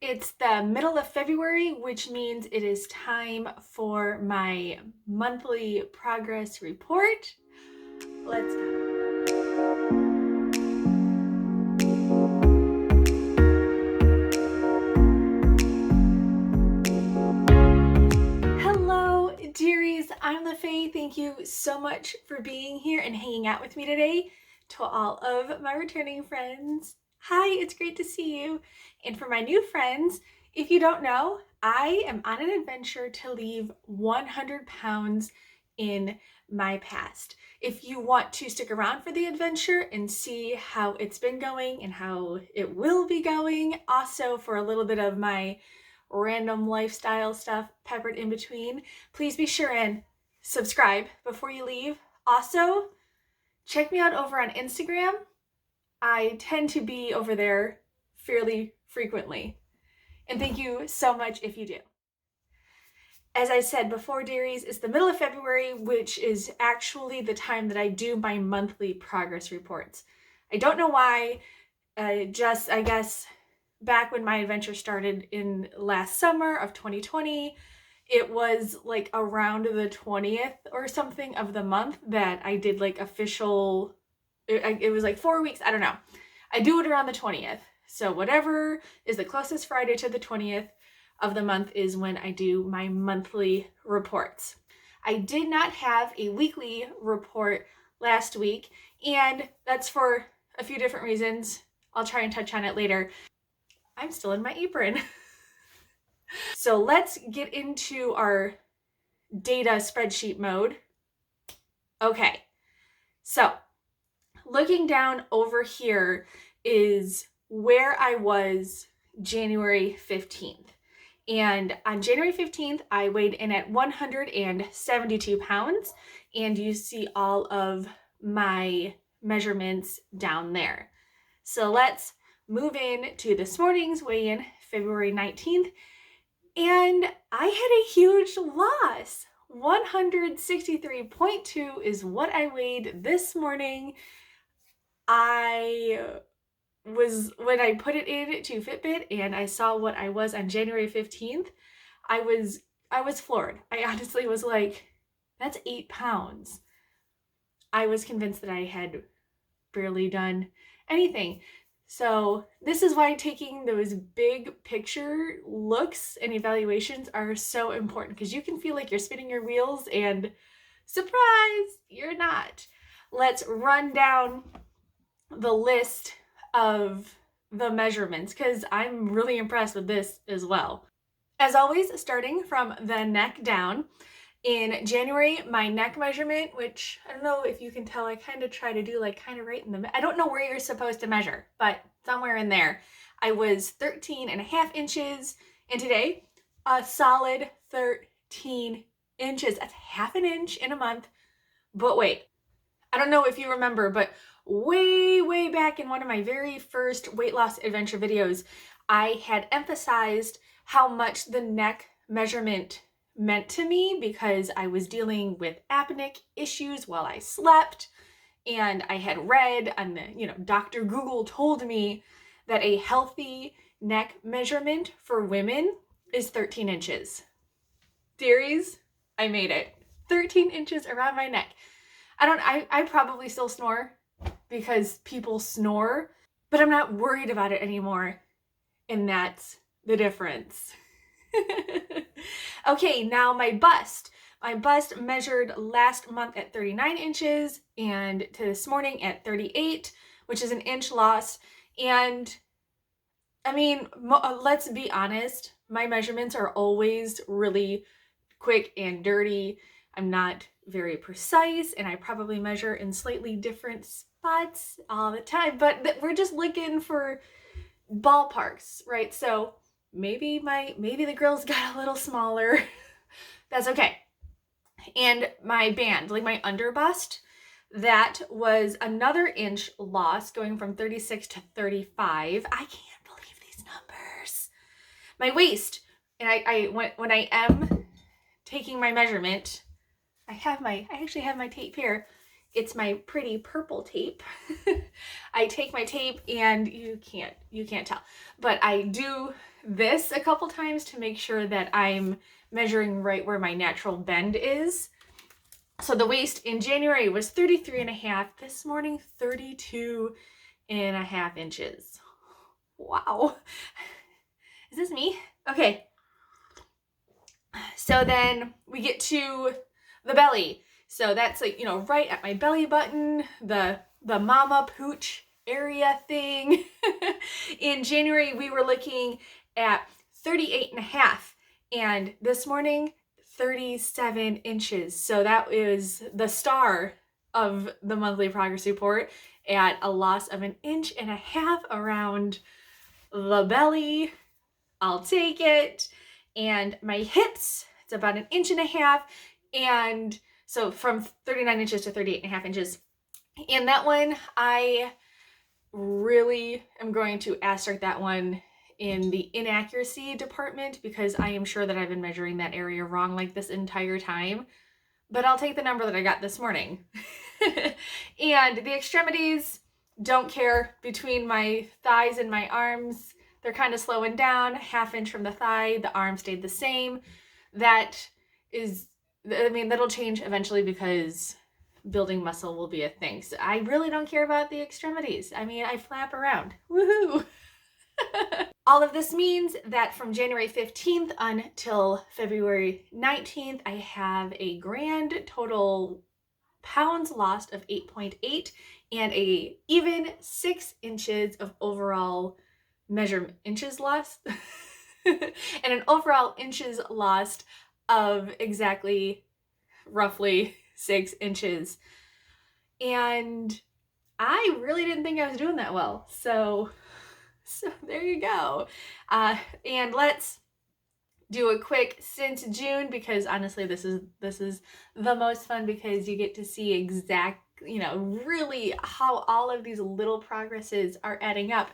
It's the middle of February, which means it is time for my monthly progress report. Let's go. Hello, dearies. I'm LeFae. Thank you so much for being here and hanging out with me today. To all of my returning friends, hi, it's great to see you. And for my new friends, if you don't know, I am on an adventure to leave 100 pounds in my past. If you want to stick around for the adventure and see how it's been going and how it will be going, also for a little bit of my random lifestyle stuff peppered in between, please be sure and subscribe before you leave. Also, check me out over on Instagram. I tend to be over there fairly frequently. And thank you so much if you do. As I said before, dearies, it's the middle of February, which is actually the time that I do my monthly progress reports. I don't know why, I guess back when my adventure started in last summer of 2020, it was like around the 20th or something of the month that I did like official, it was like 4 weeks, I don't know. I do it around the 20th. So whatever is the closest Friday to the 20th of the month is when I do my monthly reports. I did not have a weekly report last week, and that's for a few different reasons. I'll try and touch on it later. I'm still in my apron. So let's get into our data spreadsheet mode. Okay, so looking down over here is where I was January 15th. And on January 15th, I weighed in at 172 pounds, and you see all of my measurements down there. So let's move in to this morning's weigh-in, February 19th, and I had a huge loss. 163.2 is what I weighed this morning. When I put it in to FitBit and I saw what I was on January 15th, I was floored. I honestly was like, that's 8 pounds. I was convinced that I had barely done anything. So this is why taking those big picture looks and evaluations are so important, because you can feel like you're spinning your wheels and surprise, you're not. Let's run down the list of the measurements because I'm really impressed with this as well. As always, starting from the neck down. In January, my neck measurement, which I don't know if you can tell, I kind of try to do like kind of right in the, I don't know where you're supposed to measure, but somewhere in there, I was 13.5 inches, and today, a solid 13 inches. That's half an inch in a month. But wait, I don't know if you remember, but way back in one of my very first weight loss adventure videos, I had emphasized how much the neck measurement meant to me because I was dealing with apneic issues while I slept, and I had read on the, Dr. Google told me that a healthy neck measurement for women is 13 inches. Dearies, I made it. 13 inches around my neck. I probably still snore because people snore, but I'm not worried about it anymore. And that's the difference. Okay, now my bust. My bust measured last month at 39 inches and to this morning at 38, which is an inch loss. And I mean, let's be honest, my measurements are always really quick and dirty. I'm not very precise, and I probably measure in slightly different spots all the time, but we're just looking for ballparks, right? So maybe the girls got a little smaller. That's okay. And my band, like my under bust, that was another inch loss, going from 36 to 35. I can't believe these numbers. My waist, and when I am taking my measurement, I actually have my tape here. It's my pretty purple tape. I take my tape, and you can't tell, but I do this a couple times to make sure that I'm measuring right where my natural bend is. So the waist in January was 33.5. This morning, 32.5 inches. Wow. Is this me? Okay. So then we get to the belly. So that's like, right at my belly button, the mama pooch area thing. In January, we were looking at 38.5, and this morning, 37 inches. So that is the star of the monthly progress report, at a loss of 1.5 inches around the belly. I'll take it. And my hips, it's about 1.5 inches. And so from 39 inches to 38.5 inches. And that one, I really am going to asterisk that one in the inaccuracy department, because I am sure that I've been measuring that area wrong like this entire time. But I'll take the number that I got this morning. And the extremities, don't care. Between my thighs and my arms, they're kind of slowing down. 1/2 inch from the thigh, the arm stayed the same. That'll change eventually, because building muscle will be a thing. So I really don't care about the extremities. I flap around. Woohoo! All of this means that from January 15th until February 19th, I have a grand total pounds lost of 8.8 and a even 6 inches of overall inches lost and an overall inches lost of exactly roughly 6 inches. And I really didn't think I was doing that well. So there you go. And let's do a quick since June, because honestly, this is the most fun, because you get to see really how all of these little progresses are adding up.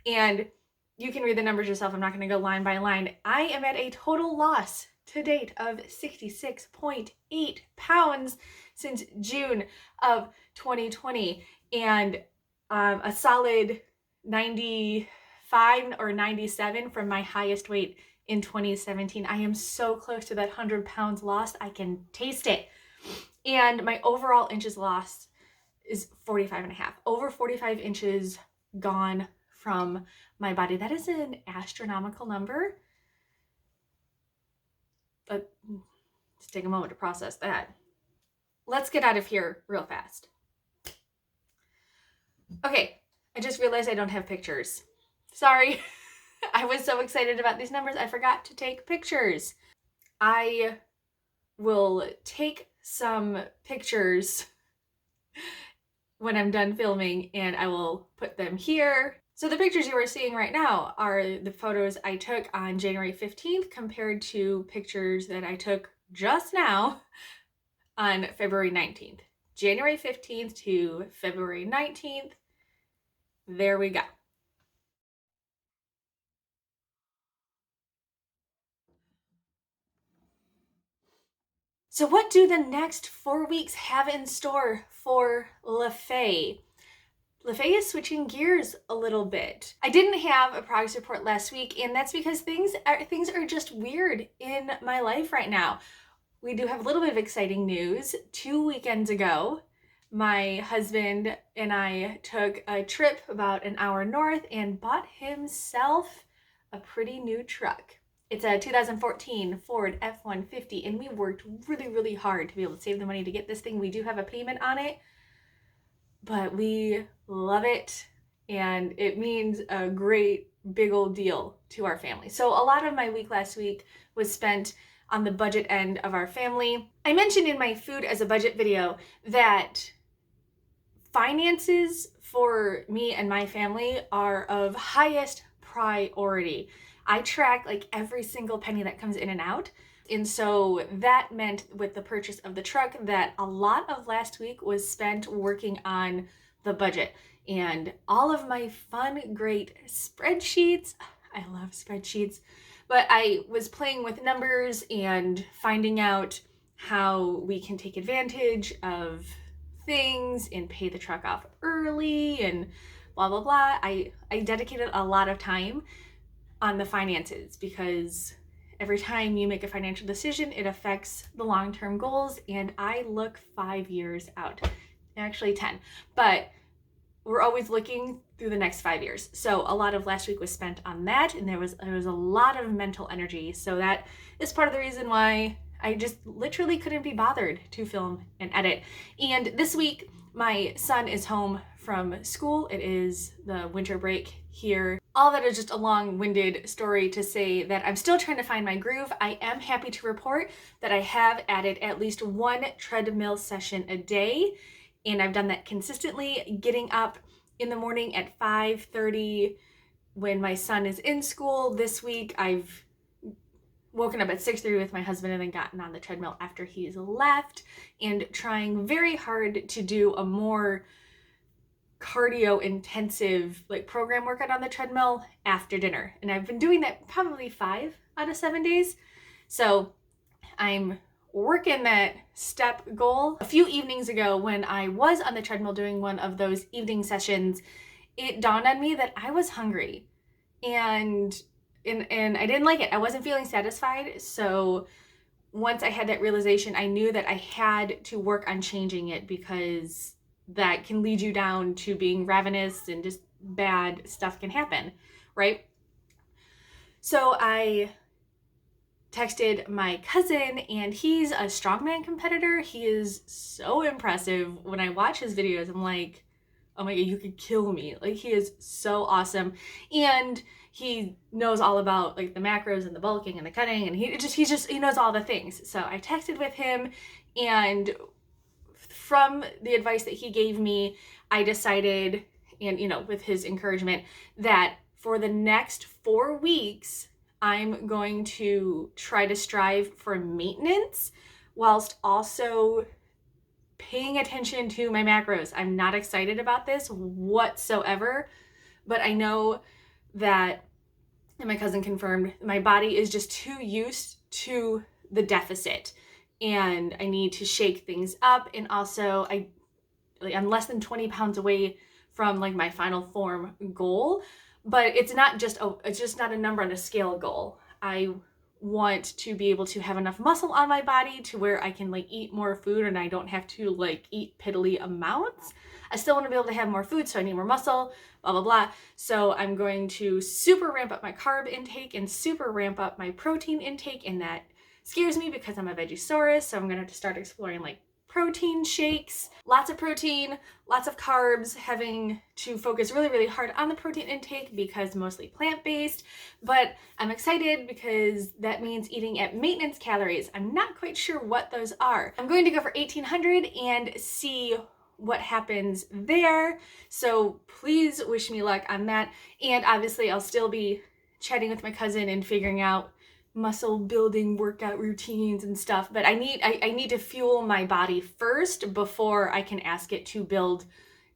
And you can read the numbers yourself. I'm not going to go line by line. I am at a total loss to date of 66.8 pounds since June of 2020, and a solid 95 or 97 from my highest weight in 2017. I am so close to that 100 pounds lost. I can taste it. And my overall inches lost is 45.5. Over 45 inches gone from my body. That is an astronomical number. But let's take a moment to process that. Let's get out of here real fast. Okay, I just realized I don't have pictures. Sorry. I was so excited about these numbers, I forgot to take pictures. I will take some pictures when I'm done filming, and I will put them here. So the pictures you are seeing right now are the photos I took on January 15th compared to pictures that I took just now on February 19th. January 15th to February 19th. There we go. So what do the next 4 weeks have in store for LeFae? LeFae is switching gears a little bit. I didn't have a progress report last week, and that's because things are just weird in my life right now. We do have a little bit of exciting news. 2 weekends ago, my husband and I took a trip about an hour north and bought himself a pretty new truck. It's a 2014 Ford F-150, and we worked really, really hard to be able to save the money to get this thing. We do have a payment on it, but we love it, and it means a great big old deal to our family. So a lot of my week last week was spent on the budget end of our family. I mentioned in my food as a budget video that finances for me and my family are of highest priority. I track like every single penny that comes in and out. And so that meant with the purchase of the truck that a lot of last week was spent working on the budget and all of my fun, great spreadsheets. I love spreadsheets, but I was playing with numbers and finding out how we can take advantage of things and pay the truck off early and blah, blah, blah. I dedicated a lot of time on the finances because every time you make a financial decision, it affects the long-term goals. And I look 5 years out, actually 10, but we're always looking through the next 5 years. So a lot of last week was spent on that, and there was a lot of mental energy. So that is part of the reason why I just literally couldn't be bothered to film and edit. And this week, my son is home from school. It is the winter break here. All that is just a long-winded story to say that I'm still trying to find my groove. I am happy to report that I have added at least one treadmill session a day, and I've done that consistently, getting up in the morning at 5:30 when my son is in school. This week, I've woken up at 6:30 with my husband and then gotten on the treadmill after he's left, and trying very hard to do a more cardio intensive program workout on the treadmill after dinner. And I've been doing that probably 5 out of 7 days. So I'm working that step goal. A few evenings ago when I was on the treadmill doing one of those evening sessions, it dawned on me that I was hungry and I didn't like it. I wasn't feeling satisfied. So once I had that realization, I knew that I had to work on changing it, because that can lead you down to being ravenous and just bad stuff can happen, right? So I texted my cousin, and he's a strongman competitor. He is so impressive. When I watch his videos, I'm like, oh my God, you could kill me. He is so awesome. And he knows all about the macros and the bulking and the cutting, and he knows all the things. So I texted with him, and from the advice that he gave me, I decided, and with his encouragement, that for the next 4 weeks, I'm going to try to strive for maintenance whilst also paying attention to my macros. I'm not excited about this whatsoever, but I know that, and my cousin confirmed, my body is just too used to the deficit, and I need to shake things up. And also I'm less than 20 pounds away from my final form goal, but it's just not a number on a scale goal. I want to be able to have enough muscle on my body to where I can eat more food and I don't have to eat piddly amounts. I still want to be able to have more food, so I need more muscle, blah, blah, blah. So I'm going to super ramp up my carb intake and super ramp up my protein intake, and that scares me because I'm a Vegisaurus, so I'm going to have to start exploring protein shakes, lots of protein, lots of carbs, having to focus really, really hard on the protein intake because mostly plant-based. But I'm excited because that means eating at maintenance calories. I'm not quite sure what those are. I'm going to go for 1800 and see what happens there. So please wish me luck on that. And obviously I'll still be chatting with my cousin and figuring out muscle building workout routines and stuff, but I need to fuel my body first before I can ask it to build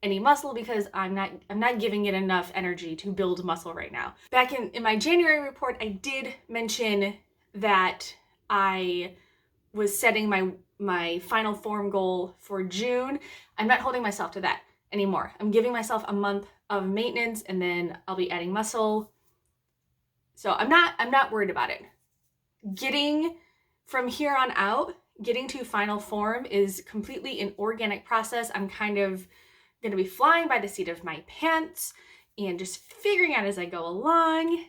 any muscle, because I'm not giving it enough energy to build muscle right now. Back in my January report, I did mention that I was setting my final form goal for June. I'm not holding myself to that anymore. I'm giving myself a month of maintenance, and then I'll be adding muscle. So I'm not worried about it. Getting from here on out, getting to final form is completely an organic process. I'm kind of going to be flying by the seat of my pants and just figuring out as I go along.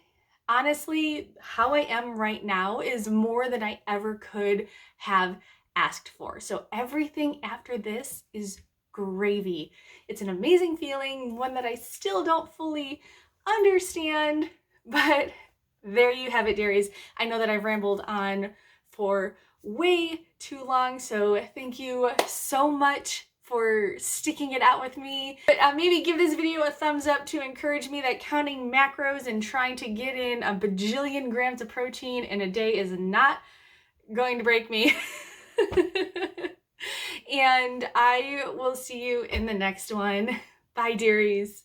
Honestly, how I am right now is more than I ever could have asked for. So everything after this is gravy. It's an amazing feeling, one that I still don't fully understand, but there you have it, dearies. I know that I've rambled on for way too long, so thank you so much for sticking it out with me. But maybe give this video a thumbs up to encourage me that counting macros and trying to get in a bajillion grams of protein in a day is not going to break me. And I will see you in the next one. Bye, dearies.